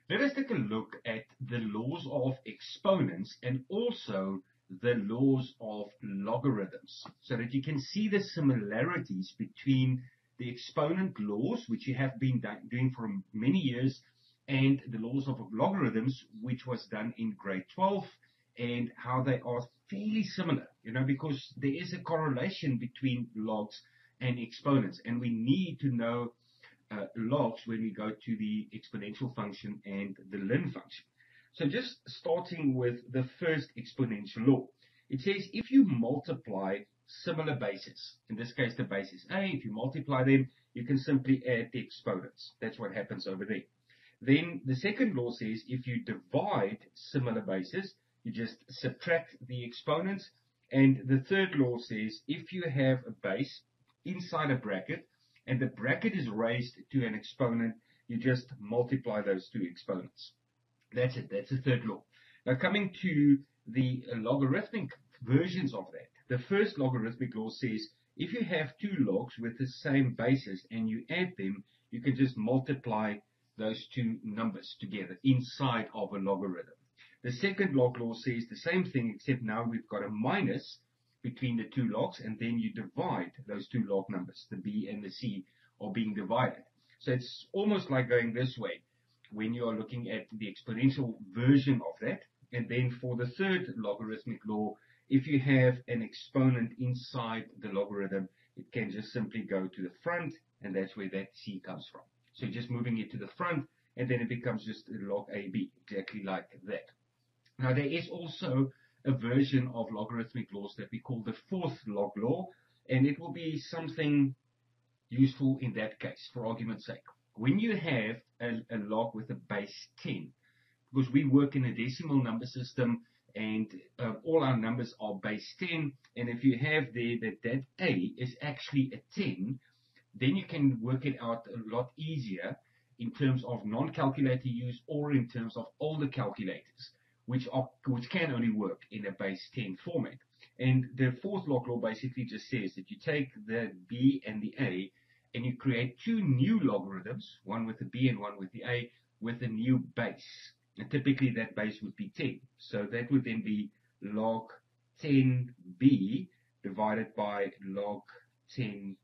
Let us take a look at the laws of exponents and also the laws of logarithms so that you can see the similarities between the exponent laws, which you have been doing for many years, and the laws of logarithms, which was done in grade 12, and how they are fairly similar, because there is a correlation between logs and exponents, and we need to know logs when we go to the exponential function and the ln function. So just starting with the first exponential law. It says if you multiply similar bases, in this case the base is a, if you multiply them, you can simply add the exponents. That's what happens over there. Then the second law says if you divide similar bases, you just subtract the exponents. And the third law says if you have a base inside a bracket, and the bracket is raised to an exponent, you just multiply those two exponents. That's it. That's the third law. Now coming to the logarithmic versions of that. The first logarithmic law says if you have two logs with the same bases and you add them, you can just multiply those two numbers together inside of a logarithm. The second log law says the same thing, except now we've got a minus between the two logs, and then you divide those two log numbers. The b and the c are being divided. So it's almost like going this way when you are looking at the exponential version of that. And then for the third logarithmic law, if you have an exponent inside the logarithm, it can just simply go to the front, and that's where that c comes from. So just moving it to the front, and then it becomes just log AB, exactly like that. Now there is also a version of logarithmic laws that we call the fourth log law, and it will be something useful in that case, for argument's sake. When you have a log with a base 10, because we work in a decimal number system, and all our numbers are base 10, and if you have there that a is actually a 10, then you can work it out a lot easier in terms of non-calculator use or in terms of older calculators, which can only work in a base 10 format. And the fourth log law basically just says that you take the b and the a and you create two new logarithms, one with the b and one with the a, with a new base. And typically that base would be 10. So that would then be log 10b divided by log 10a.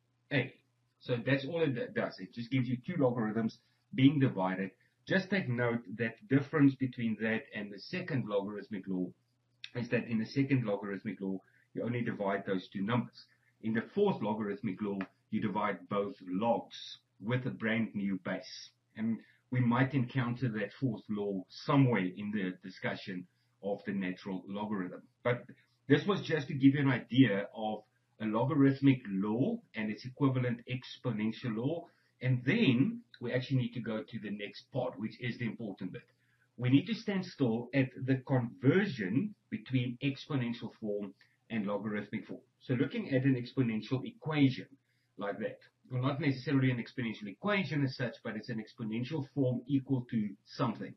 So that's all it does. It just gives you two logarithms being divided. Just take note that difference between that and the second logarithmic law is that in the second logarithmic law, you only divide those two numbers. In the fourth logarithmic law, you divide both logs with a brand new base. And we might encounter that fourth law somewhere in the discussion of the natural logarithm. But this was just to give you an idea of a logarithmic law and its equivalent exponential law. And then we actually need to go to the next part, which is the important bit. We need to stand still at the conversion between exponential form and logarithmic form. So looking at an exponential equation like that, well, not necessarily an exponential equation as such, but it's an exponential form equal to something.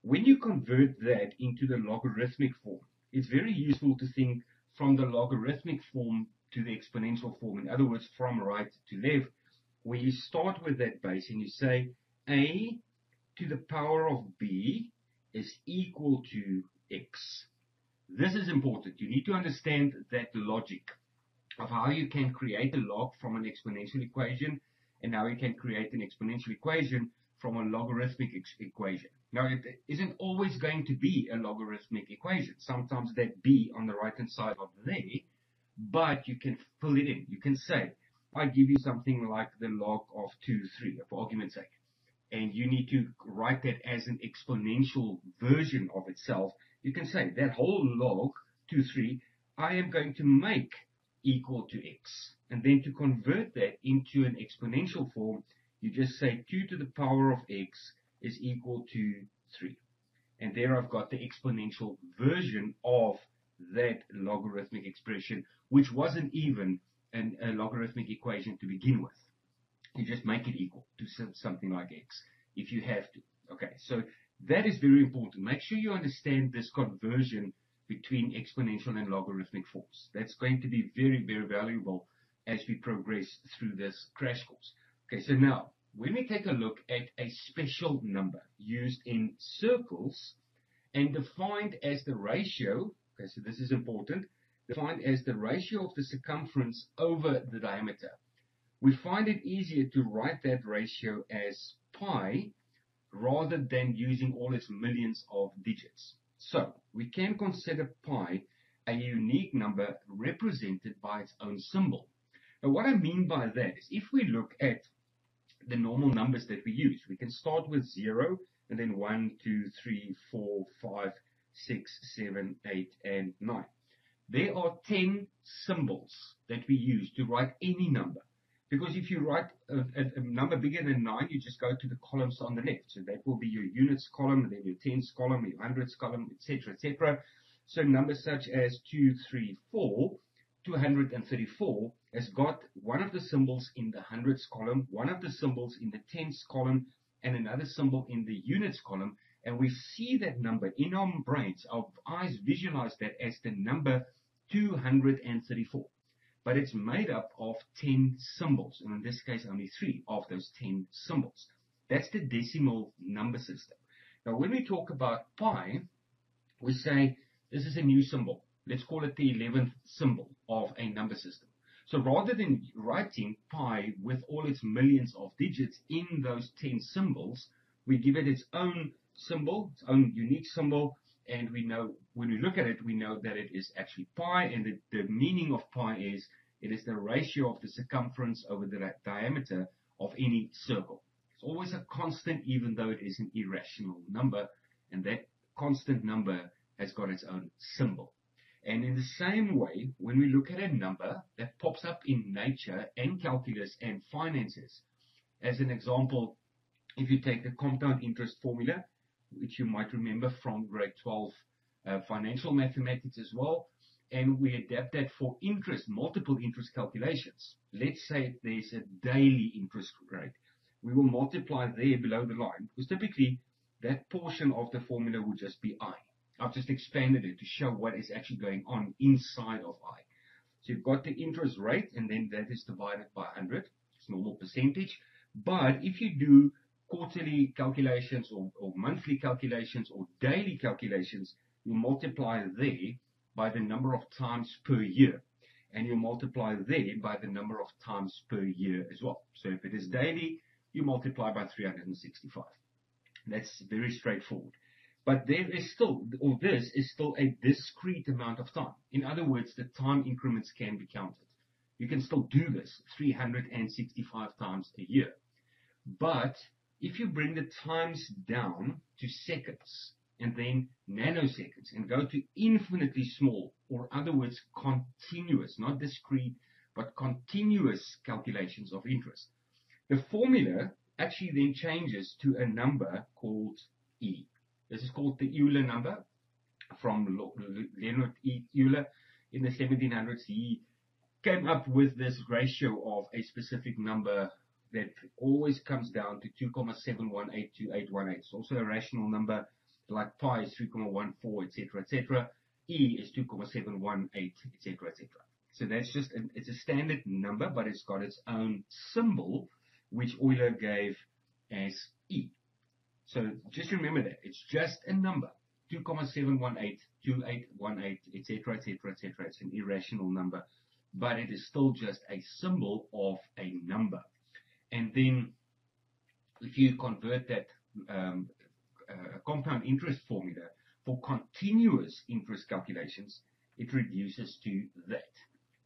When you convert that into the logarithmic form, it's very useful to think from the logarithmic form to the exponential form. In other words, from right to left, where you start with that base and you say a to the power of b is equal to x. This is important. You need to understand that logic of how you can create a log from an exponential equation and how you can create an exponential equation from a logarithmic equation. Now, it isn't always going to be a logarithmic equation. Sometimes that b on the right-hand side of there, but you can fill it in. You can say, I give you something like the log of 2, 3, for argument's sake. And you need to write that as an exponential version of itself. You can say that whole log 2, 3, I am going to make equal to x. And then to convert that into an exponential form, you just say 2 to the power of x is equal to 3. And there I've got the exponential version of that logarithmic expression, which wasn't even a logarithmic equation to begin with. You just make it equal to something like x if you have to. Okay, so that is very important. Make sure you understand this conversion between exponential and logarithmic forms. That's going to be very, very valuable as we progress through this crash course. Okay, so now when we take a look at a special number used in circles and defined as the ratio, okay, so this is important, defined as the ratio of the circumference over the diameter, we find it easier to write that ratio as pi rather than using all its millions of digits. So we can consider pi a unique number represented by its own symbol. Now what I mean by that is if we look at the normal numbers that we use, we can start with 0 and then 1, 2, 3, 4, 5, 6, 7, 8, and 9. There are 10 symbols that we use to write any number. Because if you write a number bigger than 9, you just go to the columns on the left. So that will be your units column, and then your tens column, your hundreds column, etc., etc. So numbers such as 2, 3, 4, 234 has got one of the symbols in the hundreds column, one of the symbols in the tens column, and another symbol in the units column. And we see that number in our brains. Our eyes visualize that as the number 234. But it's made up of 10 symbols, and in this case only 3 of those 10 symbols. That's the decimal number system. Now when we talk about pi, we say this is a new symbol. Let's call it the 11th symbol of a number system. So rather than writing pi with all its millions of digits in those 10 symbols, we give it its own symbol, its own unique symbol, and we know, when we look at it, we know that it is actually pi, and the meaning of pi is, it is the ratio of the circumference over the diameter of any circle. It's always a constant, even though it is an irrational number, and that constant number has got its own symbol. And in the same way, when we look at a number that pops up in nature and calculus and finances, as an example, if you take the compound interest formula, which you might remember from grade 12 financial mathematics as well, and we adapt that for interest, multiple interest calculations. Let's say there's a daily interest rate. We will multiply there below the line, because typically that portion of the formula would just be I. I've just expanded it to show what is actually going on inside of I. So you've got the interest rate, and then that is divided by 100. It's normal percentage. But if you do quarterly calculations or monthly calculations or daily calculations, you multiply there by the number of times per year, and you multiply there by the number of times per year as well. So if it is daily, you multiply by 365. That's very straightforward. But there is still, or this is still a discrete amount of time. In other words, the time increments can be counted. You can still do this 365 times a year. But if you bring the times down to seconds and then nanoseconds and go to infinitely small, or in other words, continuous, not discrete, but continuous calculations of interest, the formula actually then changes to a number called E. This is called the Euler number from Leonhard E. Euler in the 1700s. He came up with this ratio of a specific number that always comes down to 2,7182818. It's also a rational number, like pi is 3,14, etc., etc. E is 2,718, etc., etc. So that's just, it's a standard number, but it's got its own symbol, which Euler gave as E. So just remember that. It's just a number, 2,7182818, etc., etc., etc. It's an irrational number, but it is still just a symbol of a number. And then if you convert that compound interest formula for continuous interest calculations, it reduces to that.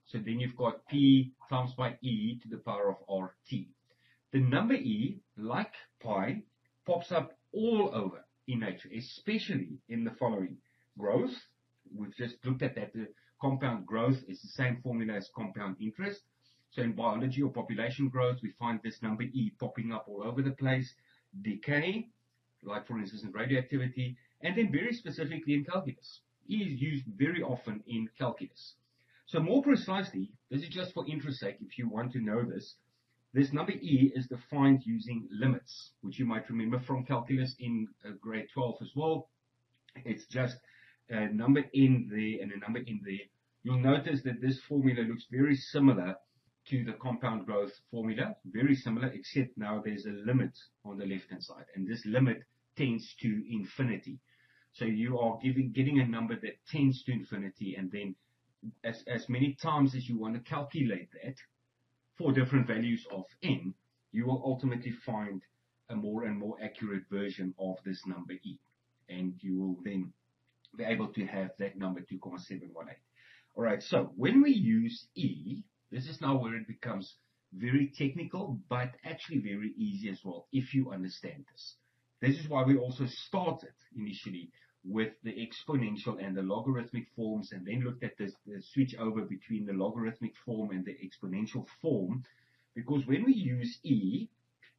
So then you've got P times by E to the power of RT. The number E, like pi, pops up all over in nature, especially in the following. Growth, we've just looked at that. The compound growth is the same formula as compound interest. So in biology or population growth, we find this number E popping up all over the place. Decay, like for instance in radioactivity, and then very specifically in calculus. E is used very often in calculus. So more precisely, this is just for interest sake, if you want to know this, this number E is defined using limits, which you might remember from calculus in grade 12 as well. It's just a number in there and a number in there. You'll notice that this formula looks very similar to the compound growth formula. Very similar, except now there's a limit on the left-hand side, and this limit tends to infinity. So you are getting a number that tends to infinity, and then as many times as you want to calculate that for different values of n, you will ultimately find a more and more accurate version of this number e, and you will then be able to have that number 2,718. All right, so when we use e, this is now where it becomes very technical, but actually very easy as well, if you understand this. This is why we also started initially with the exponential and the logarithmic forms, and then looked at this, the switch over between the logarithmic form and the exponential form, because when we use e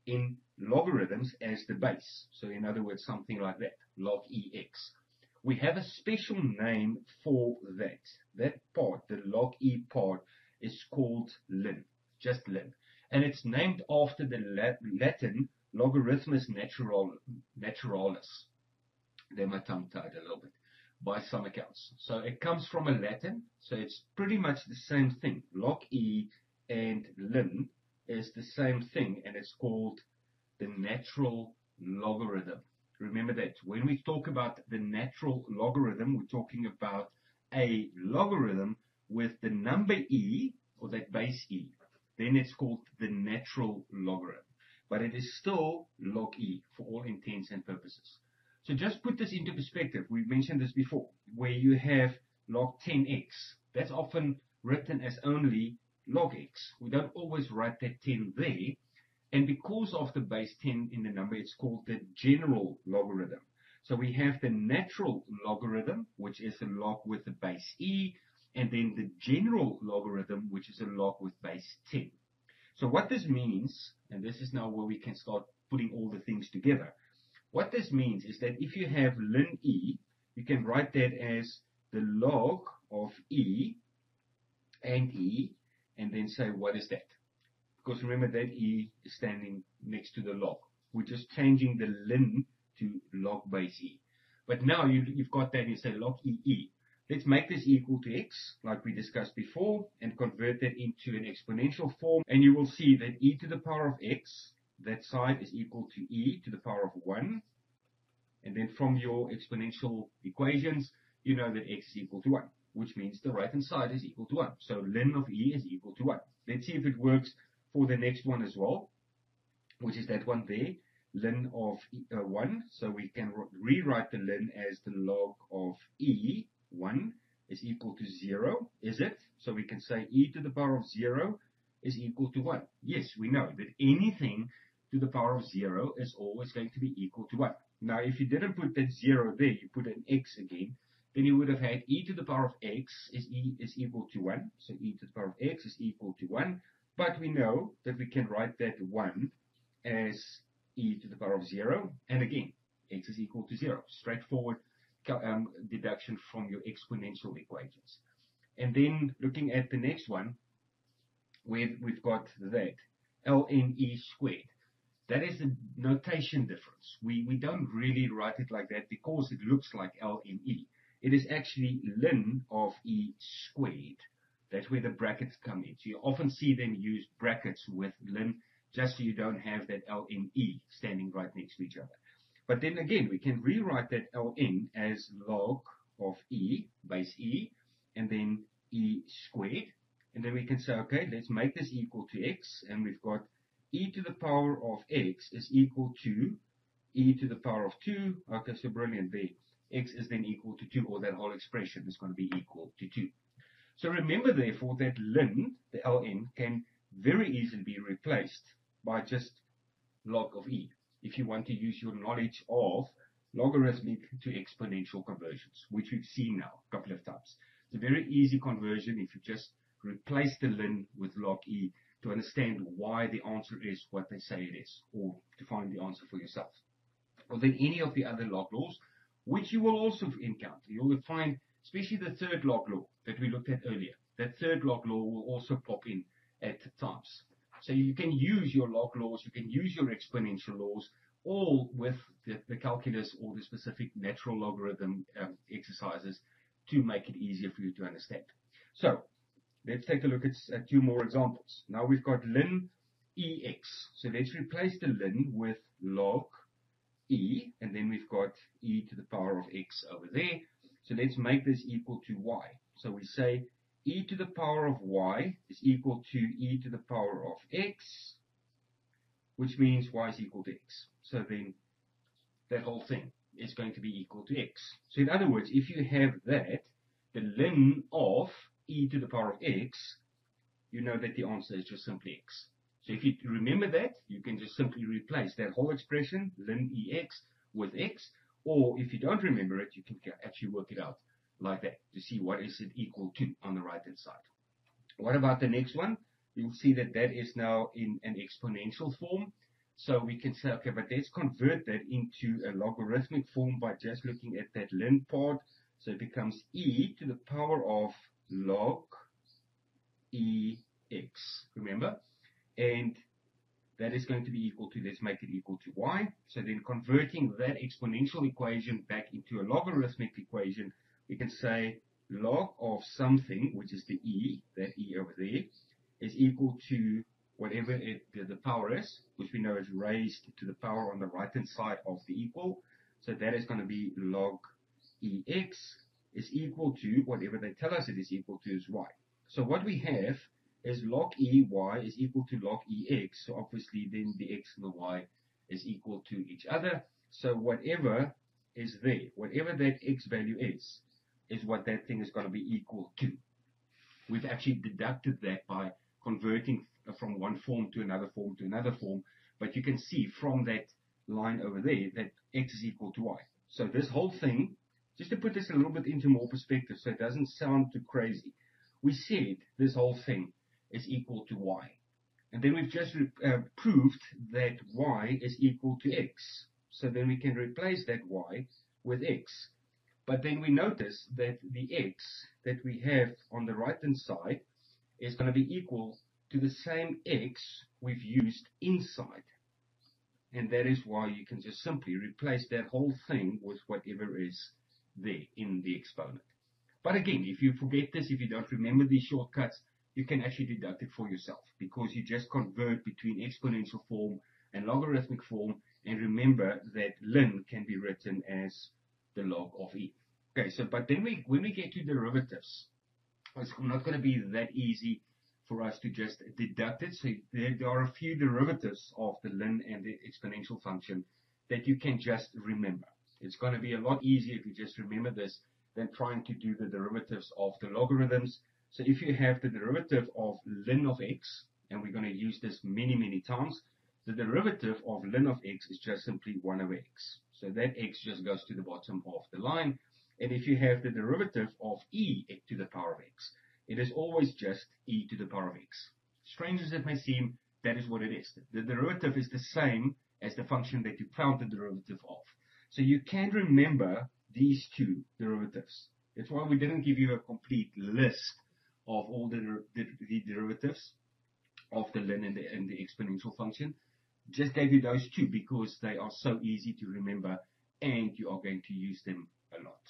in logarithms as the base, so in other words, something like that, log ex, we have a special name for that. That part, the log e part, is called ln, just ln. And it's named after the Latin Logarithmus Naturalis. There my tongue tied a little bit, by some accounts. So it comes from a Latin, so it's pretty much the same thing. Log e and ln is the same thing, and it's called the natural logarithm. Remember that when we talk about the natural logarithm, we're talking about a logarithm with the number e, or that base e. Then it's called the natural logarithm. But it is still log e for all intents and purposes. So just put this into perspective. We've mentioned this before, where you have log 10x. That's often written as only log x. We don't always write that 10 there. And because of the base 10 in the number, it's called the general logarithm. So we have the natural logarithm, which is a log with the base e, and then the general logarithm, which is a log with base 10. So what this means, and this is now where we can start putting all the things together. What this means is that if you have ln e, you can write that as the log of e, and then say, what is that? Because remember that e is standing next to the log. We're just changing the ln to log base e. But now you've got that, and you say log e. Let's make this equal to x, like we discussed before, and convert that into an exponential form. And you will see that e to the power of x, that side is equal to e to the power of 1. And then from your exponential equations, you know that x is equal to 1, which means the right-hand side is equal to 1. So ln of e is equal to 1. Let's see if it works for the next one as well, which is that one there, ln of 1. So we can rewrite the ln as the log of e, 1, is equal to 0, is it? So we can say e to the power of 0 is equal to 1. Yes, we know that anything to the power of 0 is always going to be equal to 1. Now, if you didn't put that 0 there, you put an x again, then you would have had e to the power of x is equal to 1. So e to the power of x is equal to 1. But we know that we can write that 1 as e to the power of 0. And again, x is equal to 0. Straightforward deduction from your exponential equations. And then looking at the next one, where we've got that ln e squared. That is a notation difference. We don't really write it like that because it looks like ln e. It is actually ln of e squared. That's where the brackets come in. So you often see them use brackets with ln, just so you don't have that ln e standing right next to each other. But then again, we can rewrite that ln as log of e, base e, and then e squared. And then we can say, okay, let's make this equal to x. And we've got e to the power of x is equal to e to the power of 2. Okay, so brilliant there. X is then equal to 2, or that whole expression is going to be equal to 2. So remember, therefore, that ln, the ln, can very easily be replaced by just log of e, if you want to use your knowledge of logarithmic to exponential conversions, which we've seen now a couple of times. It's a very easy conversion if you just replace the ln with log e to understand why the answer is what they say it is, or to find the answer for yourself. Or then any of the other log laws, which you will also encounter. You'll find, especially the third log law that we looked at earlier. That third log law will also pop in at times. So you can use your log laws, you can use your exponential laws, all with the calculus or the specific natural logarithm exercises to make it easier for you to understand. So let's take a look at two more examples. Now we've got ln ex. So let's replace the ln with log e, and then we've got e to the power of x over there. So let's make this equal to y. So we say e to the power of y is equal to e to the power of x, which means y is equal to x. So then that whole thing is going to be equal to x. So in other words, if you have that, the ln of e to the power of x, you know that the answer is just simply x. So if you remember that, you can just simply replace that whole expression, ln ex, with x. Or if you don't remember it, you can actually work it out like that to see what is it equal to on the right-hand side. What about the next one? You'll see that that is now in an exponential form. So we can say, okay, but let's convert that into a logarithmic form by just looking at that ln part. So it becomes e to the power of log ex, remember? And that is going to be equal to, let's make it equal to y. So then converting that exponential equation back into a logarithmic equation, we can say log of something, which is the e, that e over there, is equal to whatever the power is, which we know is raised to the power on the right-hand side of the equal. So that is going to be log ex is equal to whatever they tell us it is equal to is y. So what we have is log ey is equal to log ex. So obviously then the x and the y is equal to each other. So whatever is there, whatever that x value is what that thing is going to be equal to. We've actually deducted that by converting from one form to another form to another form. But you can see from that line over there that x is equal to y. So this whole thing, just to put this a little bit into more perspective so it doesn't sound too crazy, we said this whole thing is equal to y. And then we've just proved that y is equal to x. So then we can replace that y with x. But then we notice that the x that we have on the right-hand side is going to be equal to the same x we've used inside. And that is why you can just simply replace that whole thing with whatever is there in the exponent. But again, if you forget this, if you don't remember these shortcuts, you can actually deduct it for yourself, because you just convert between exponential form and logarithmic form, and remember that ln can be written as the log of e. Okay, so but then when we get to derivatives, it's not going to be that easy for us to just deduct it. So there are a few derivatives of the ln and the exponential function that you can just remember. It's going to be a lot easier if you just remember this than trying to do the derivatives of the logarithms. So if you have the derivative of ln of x, and we're going to use this many times, the derivative of ln of x is just simply 1 over x. So that x just goes to the bottom of the line. And if you have the derivative of e to the power of x, it is always just e to the power of x. Strange as it may seem, that is what it is. The derivative is the same as the function that you found the derivative of. So you can remember these two derivatives. That's why we didn't give you a complete list of all the derivatives of the ln and the exponential function. Just gave you those two because they are so easy to remember and you are going to use them a lot.